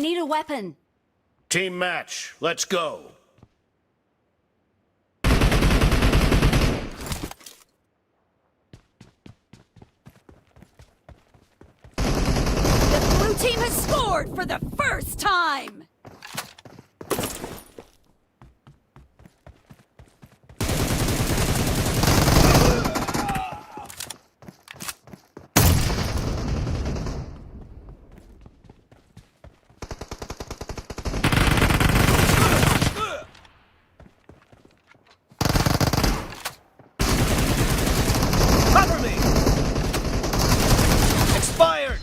need a weapon. Team match, let's go. The blue team has scored for the first time! Cover me! Expired!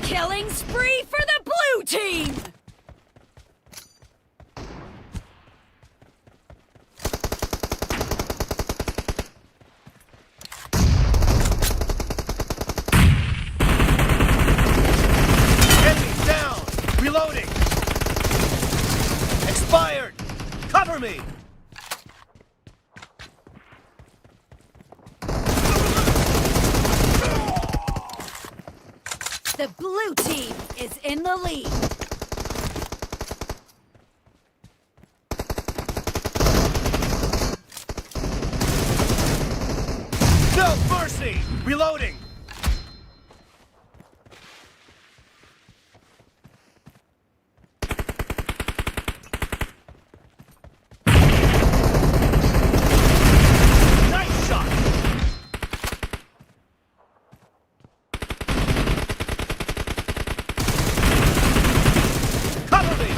Killing spree for the blue team! Enemy down! Reloading! Expired! Cover me! The blue team is in the lead. No mercy! Reloading! Nice shot! Cover me!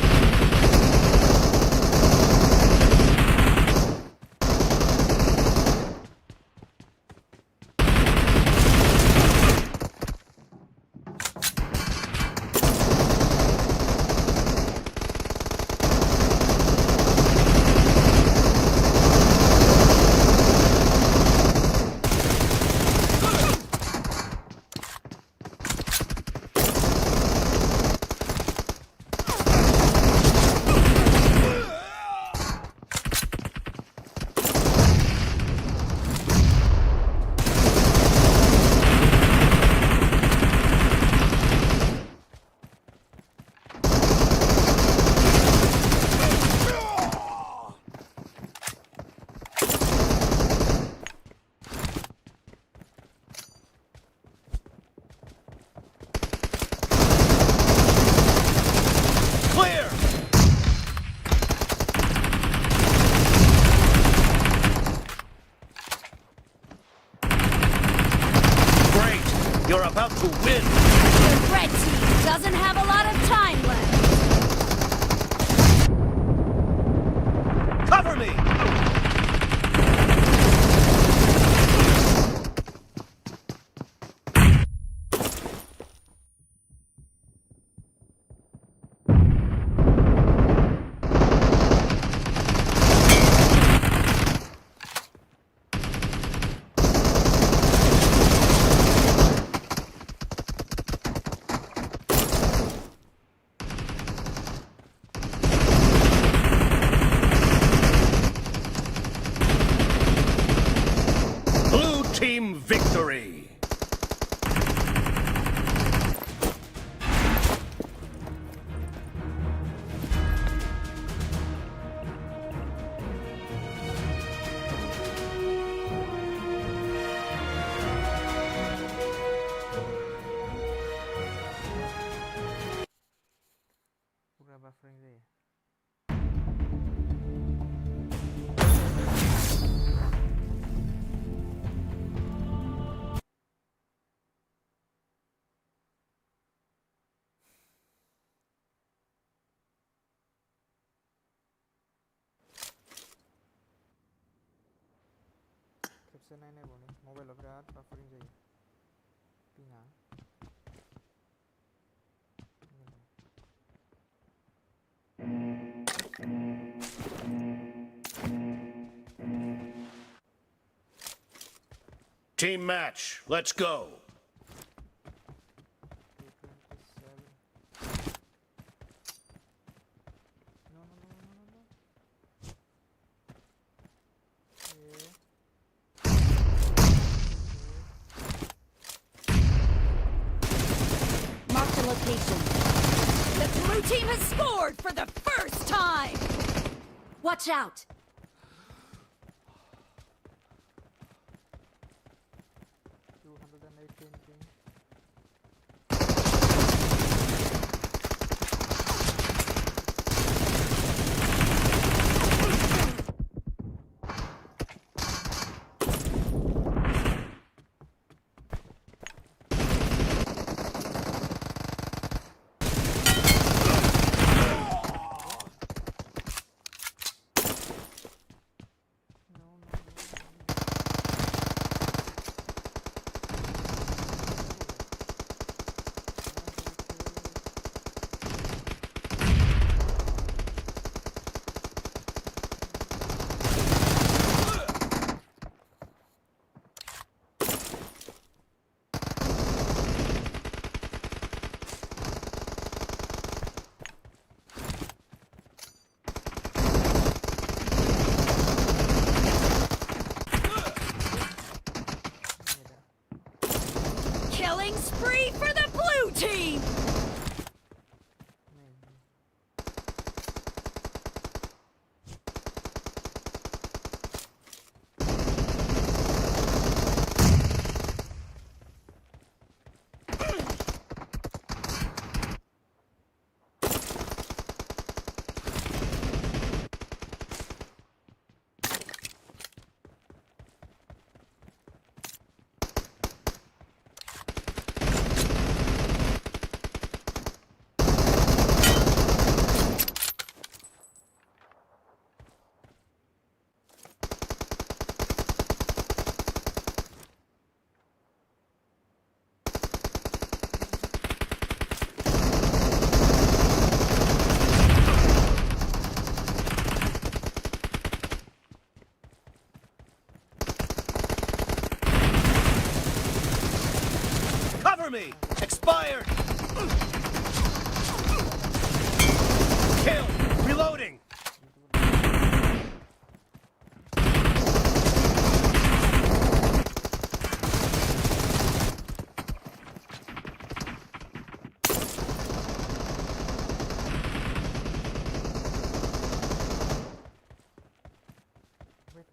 Clear! Great! You're about to win! The red team doesn't have a lot of time left. Cover me! Website नायनाय बावनि मबाइलाव बिराद बाफारिं जायो पिंआ Team match. Let's go. 227 no okay. Mark the location. The blue team has scored for the first time! Watch out! 218 ping. Killing spree for the blue team! Cover me. Expired. Kill. Reloading. Wait,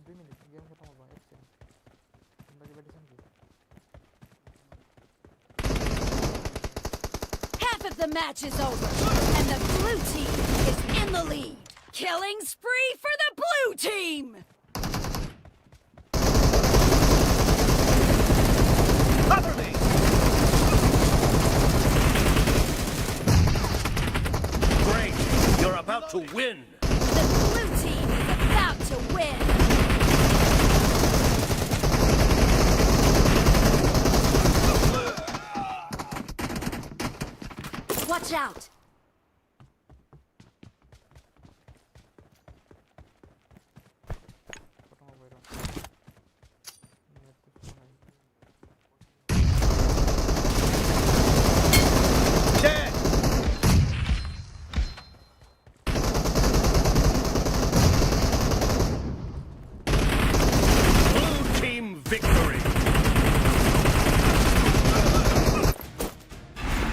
2 minutes game खत्म होगा 1 second बंदा के बैठे समझी Half of the match is over, and the blue team is in the lead. Killing spree for the blue team! Cover me. Great. You're about to win. The blue team is about to win! Watch out! खत्म हो गया net पे phone आई Dead. Blue team victory.